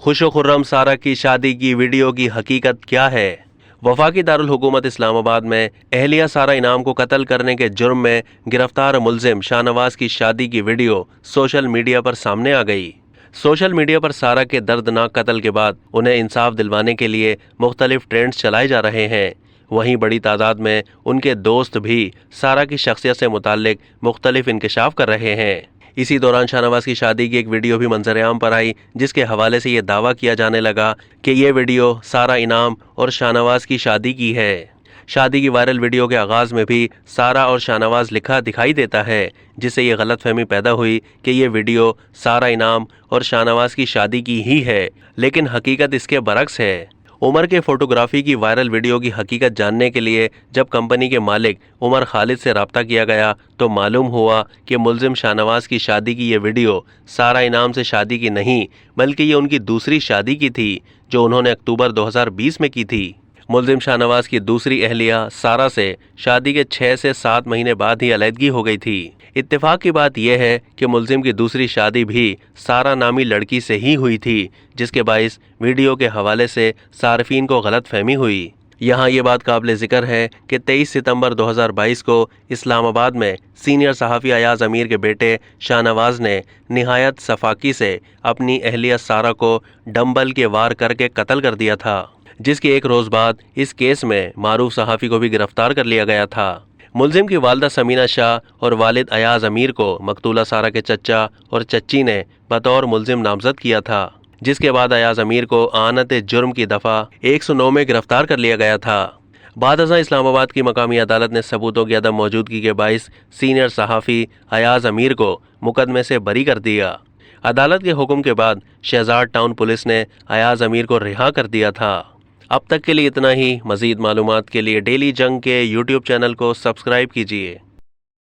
खुश खुर्रम सारा की शादी की वीडियो की हकीकत क्या है? वफाकी दारुल हुकूमत इस्लामाबाद में अहलिया सारा इनाम को कत्ल करने के जुर्म में गिरफ्तार मुलजिम शाहनवाज की शादी की वीडियो सोशल मीडिया पर सामने आ गई। सोशल मीडिया पर सारा के दर्दनाक कत्ल के बाद उन्हें इंसाफ दिलवाने के लिए मुख्तलिफ ट्रेंड्स चलाए जा रहे हैं। वहीं बड़ी तादाद में उनके दोस्त भी सारा की शख्सियत से मुताल्लिक मुख्तलिफ इंकशाफ कर रहे हैं। इसी दौरान शाहनवाज की शादी की एक वीडियो भी मंजर-ए-आम पर आई, जिसके हवाले से ये दावा किया जाने लगा कि ये वीडियो सारा इनाम और शाहनवाज की शादी की है। शादी की वायरल वीडियो के आगाज़ में भी सारा और शाहनवाज लिखा दिखाई देता है, जिससे ये गलतफहमी पैदा हुई कि ये वीडियो सारा इनाम और शाहनवाज की शादी की ही है, लेकिन हकीकत इसके बरक्स है। उमर के फोटोग्राफी की वायरल वीडियो की हकीकत जानने के लिए जब कंपनी के मालिक उमर खालिद से रब्ता किया गया तो मालूम हुआ कि मुलजिम शाहनवाज की शादी की ये वीडियो सारा इनाम से शादी की नहीं, बल्कि ये उनकी दूसरी शादी की थी, जो उन्होंने अक्टूबर 2020 में की थी। मुलजिम शाहनवाज की दूसरी अहलिया सारा से शादी के 6 से 7 महीने बाद ही अलहदगी हो गई थी। इत्तेफाक की बात यह है कि मुलजिम की दूसरी शादी भी सारा नामी लड़की से ही हुई थी, जिसके बाइस वीडियो के हवाले से सार्फिन को गलत फहमी हुई। यहाँ ये बात काबिल ज़िक्र है कि 23 सितंबर 2022 को इस्लामाबाद में सीनियर सहाफ़ी अयाज अमीर के बेटे शाहनवाज ने निहायत सफाकी से अपनी अहलिया सारा को डंबल के वार करके कत्ल कर दिया था, जिसके एक रोज़ बाद इस केस में मारूफ सहाफ़ी को भी गिरफ्तार कर लिया गया था। मुलजिम की वालदा समीना शाह और वालिद अयाज अमीर को मकतूला सारा के चचा और चच्ची ने बतौर मुलजिम नामजद किया था, जिसके बाद अयाज अमीर को आनत जुर्म की दफ़ा 109 में गिरफ्तार कर लिया गया था। बाद अज़ां इस्लामाबाद की मकामी अदालत ने सबूतों की अदम मौजूदगी के बाइस सीनियर सहाफ़ी अयाज अमीर को मुकदमे से बरी कर दिया। अदालत के हुक्म के बाद शहजाद टाउन पुलिस ने अयाज अमीर को रिहा कर दिया था। अब तक के लिए इतना ही। मज़ीद मालूमात के लिए डेली जंग के यूट्यूब चैनल को सब्सक्राइब कीजिए।